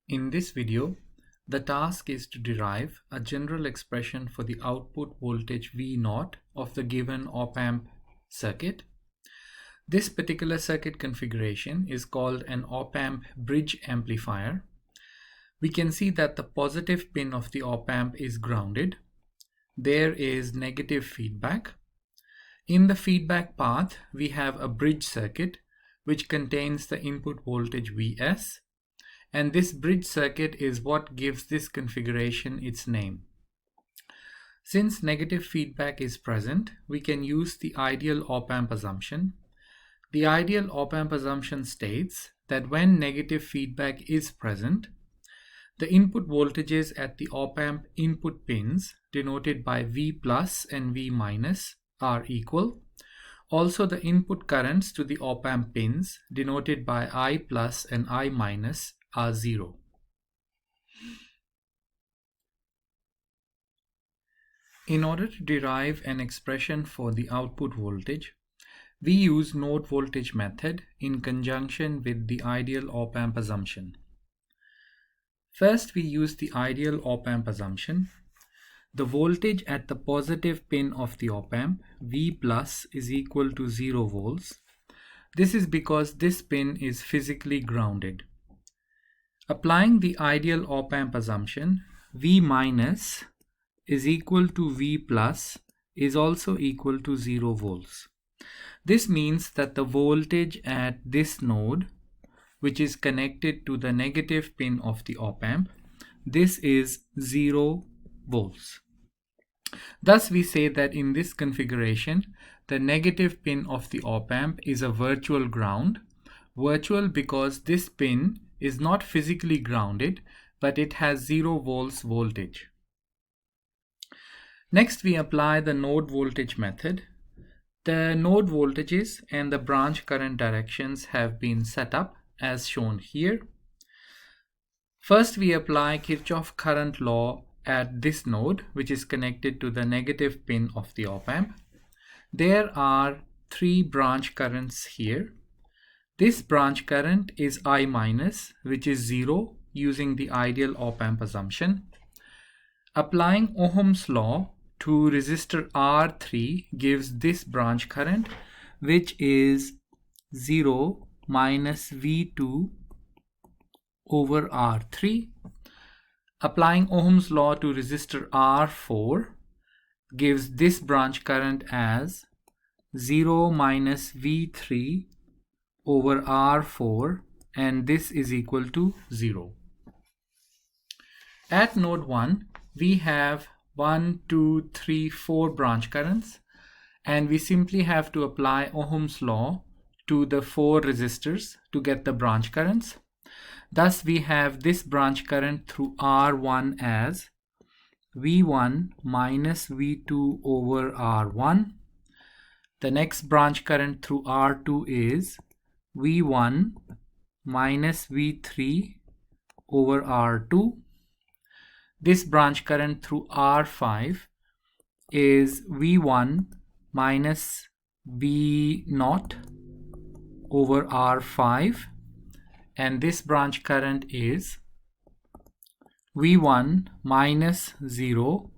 In this video, the task is to derive a general expression for the output voltage V0 of the given op-amp circuit. This particular circuit configuration is called an op-amp bridge amplifier. We can see that the positive pin of the op-amp is grounded. There is negative feedback. In the feedback path, we have a bridge circuit which contains the input voltage Vs. And this bridge circuit is what gives this configuration its name. Since negative feedback is present, we can use the ideal op-amp assumption. The ideal op-amp assumption states that when negative feedback is present, the input voltages at the op-amp input pins, denoted by V plus and V minus, are equal. Also, the input currents to the op-amp pins, denoted by I plus and I minus, are 0. In order to derive an expression for the output voltage, we use node voltage method in conjunction with the ideal op-amp assumption. First, we use the ideal op-amp assumption. The voltage at the positive pin of the op-amp, V plus, is equal to 0 volts. This is because this pin is physically grounded. Applying the ideal op-amp assumption, V minus is equal to V plus is also equal to 0 volts. This means that the voltage at this node, which is connected to the negative pin of the op-amp, this is 0 volts. Thus, we say that in this configuration, the negative pin of the op-amp is a virtual ground. Virtual because this pin is not physically grounded, but it has 0 volts voltage. Next, we apply the node voltage method. The node voltages and the branch current directions have been set up as shown here. First, we apply Kirchhoff current law at this node, which is connected to the negative pin of the op-amp. There are 3 branch currents here. This branch current is I minus, which is 0 using the ideal op-amp assumption. Applying Ohm's law to resistor R3 gives this branch current, which is 0 minus V2 over R3. Applying Ohm's law to resistor R4 gives this branch current as 0 minus V3 over R4, and this is equal to 0. At node 1, we have 1, 2, 3, 4 branch currents, and we simply have to apply Ohm's law to the 4 resistors to get the branch currents. Thus, we have this branch current through R1 as V1 minus V2 over R1. The next branch current through R2 is V1 minus V3 over R2. This branch current through R5 is V1 minus V0 over R5. And this branch current is V1 minus 0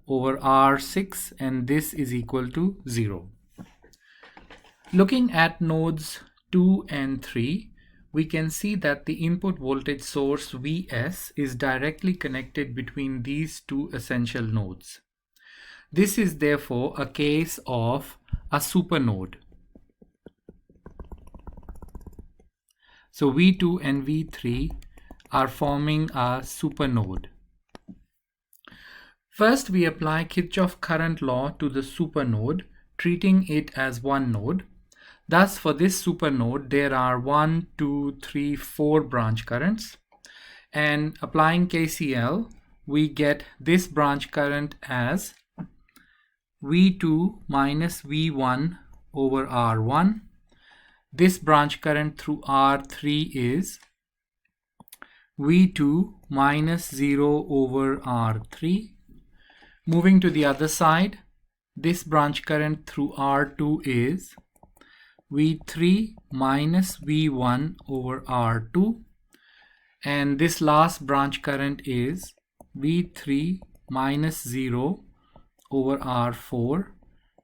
over R6, and this is equal to 0. Looking at nodes 2 and 3, we can see that the input voltage source Vs is directly connected between these two essential nodes. This is therefore a case of a supernode. So V2 and V3 are forming a supernode. First, we apply Kirchhoff current law to the supernode, treating it as one node. Thus, for this supernode, there are 1, 2, 3, 4 branch currents. And applying KCL, we get this branch current as V2 minus V1 over R1. This branch current through R3 is V2 minus 0 over R3. Moving to the other side, this branch current through R2 is V3 minus V1 over R2. and this last branch current is V3 minus 0 over R4,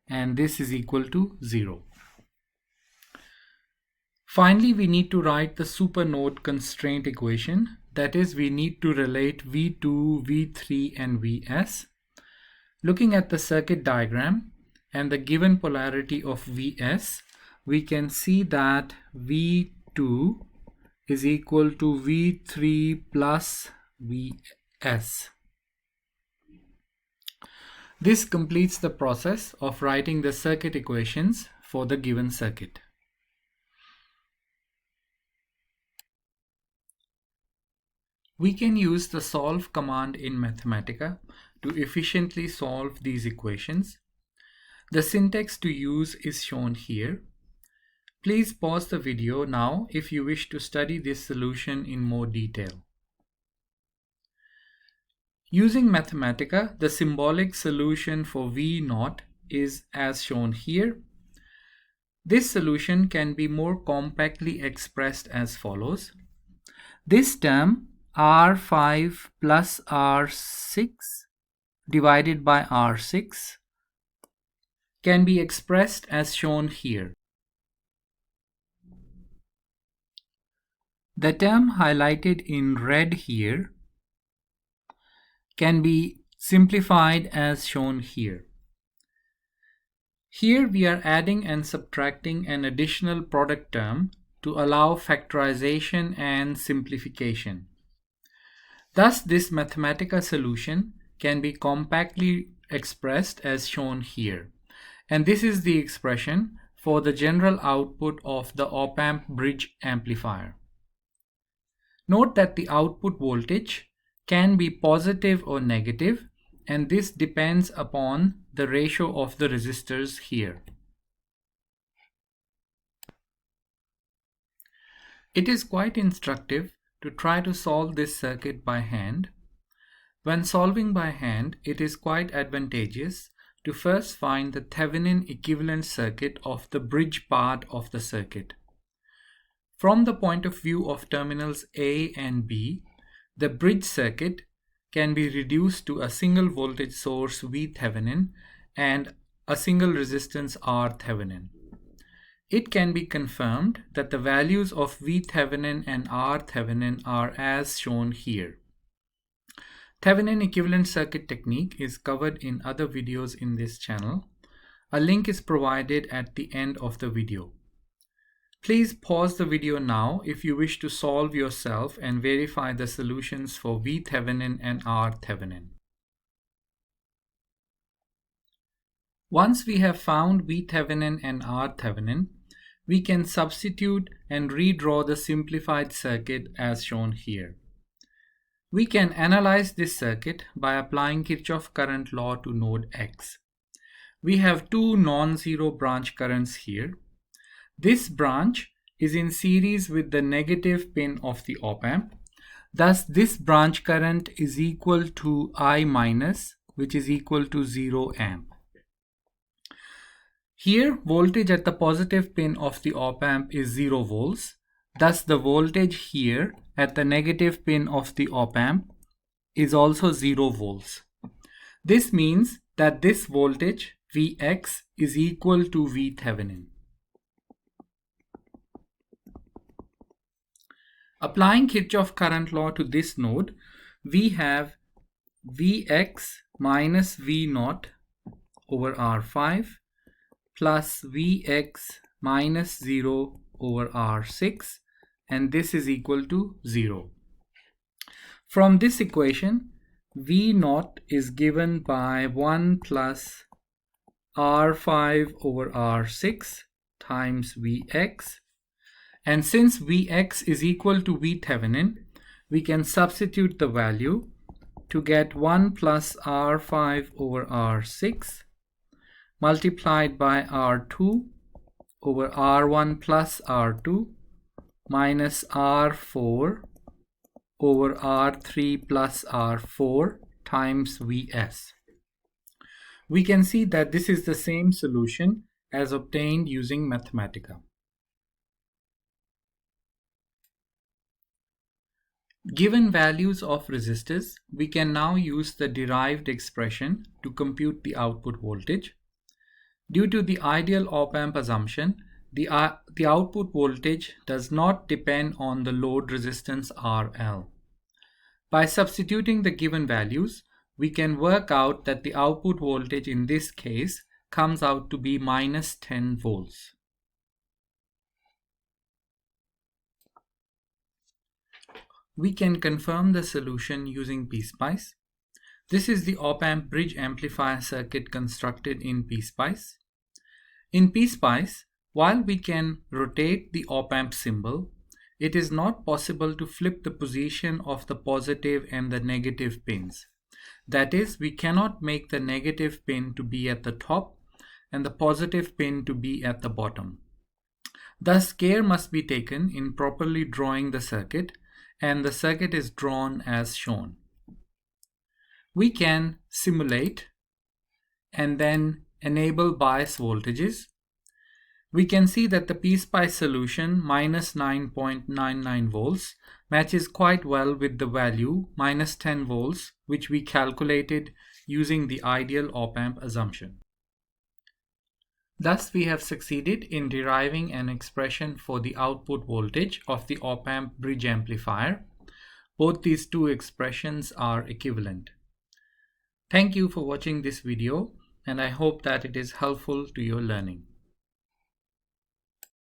and this is equal to 0. Finally, we need to write the supernode constraint equation. That is, we need to relate V2, V3 and Vs. Looking at the circuit diagram and the given polarity of Vs, we can see that V2 is equal to V3 plus Vs. This completes the process of writing the circuit equations for the given circuit. We can use the solve command in Mathematica to efficiently solve these equations. The syntax to use is shown here. Please pause the video now if you wish to study this solution in more detail. Using Mathematica, the symbolic solution for V0 is as shown here. This solution can be more compactly expressed as follows. This term R5 plus R6 divided by R6 can be expressed as shown here. The term highlighted in red here can be simplified as shown here. Here we are adding and subtracting an additional product term to allow factorization and simplification. Thus, this Mathematica solution can be compactly expressed as shown here. And this is the expression for the general output of the op-amp bridge amplifier. Note that the output voltage can be positive or negative, and this depends upon the ratio of the resistors here. It is quite instructive to try to solve this circuit by hand. When solving by hand, it is quite advantageous to first find the Thevenin equivalent circuit of the bridge part of the circuit. From the point of view of terminals A and B, the bridge circuit can be reduced to a single voltage source Thevenin and a single resistance Thevenin. It can be confirmed that the values of Thevenin and Thevenin are as shown here. Thevenin equivalent circuit technique is covered in other videos in this channel. A link is provided at the end of the video. Please pause the video now if you wish to solve yourself and verify the solutions for Thevenin and Thevenin. Once we have found Thevenin and Thevenin, we can substitute and redraw the simplified circuit as shown here. We can analyze this circuit by applying Kirchhoff current law to node X. We have two non-zero branch currents here. This branch is in series with the negative pin of the op-amp. Thus, this branch current is equal to I minus, which is equal to 0 amp. Here, voltage at the positive pin of the op-amp is 0 volts. Thus, the voltage here at the negative pin of the op-amp is also 0 volts. This means that this voltage Vx is equal to Thevenin. Applying Kirchhoff current law to this node, we have Vx minus V0 over R5 plus Vx minus 0 over R6, and this is equal to 0. From this equation, V0 is given by 1 plus R5 over R6 times Vx, and since Vx is equal to Thevenin, we can substitute the value to get 1 plus R5 over R6 multiplied by R2 over R1 plus R2 minus R4 over R3 plus R4 times Vs. We can see that this is the same solution as obtained using Mathematica. Given values of resistors, we can now use the derived expression to compute the output voltage. Due to the ideal op-amp assumption, the output voltage does not depend on the load resistance RL. By substituting the given values, we can work out that the output voltage in this case comes out to be minus 10 volts. We can confirm the solution using PSPICE. This is the op-amp bridge amplifier circuit constructed in PSPICE. In PSPICE, while we can rotate the op-amp symbol, it is not possible to flip the position of the positive and the negative pins. That is, we cannot make the negative pin to be at the top and the positive pin to be at the bottom. Thus, care must be taken in properly drawing the circuit, and the circuit is drawn as shown. We can simulate and then enable bias voltages. We can see that the PSPICE solution minus 9.99 volts matches quite well with the value minus 10 volts which we calculated using the ideal op-amp assumption. Thus, we have succeeded in deriving an expression for the output voltage of the op-amp bridge amplifier. Both these two expressions are equivalent. Thank you for watching this video, and I hope that it is helpful to your learning.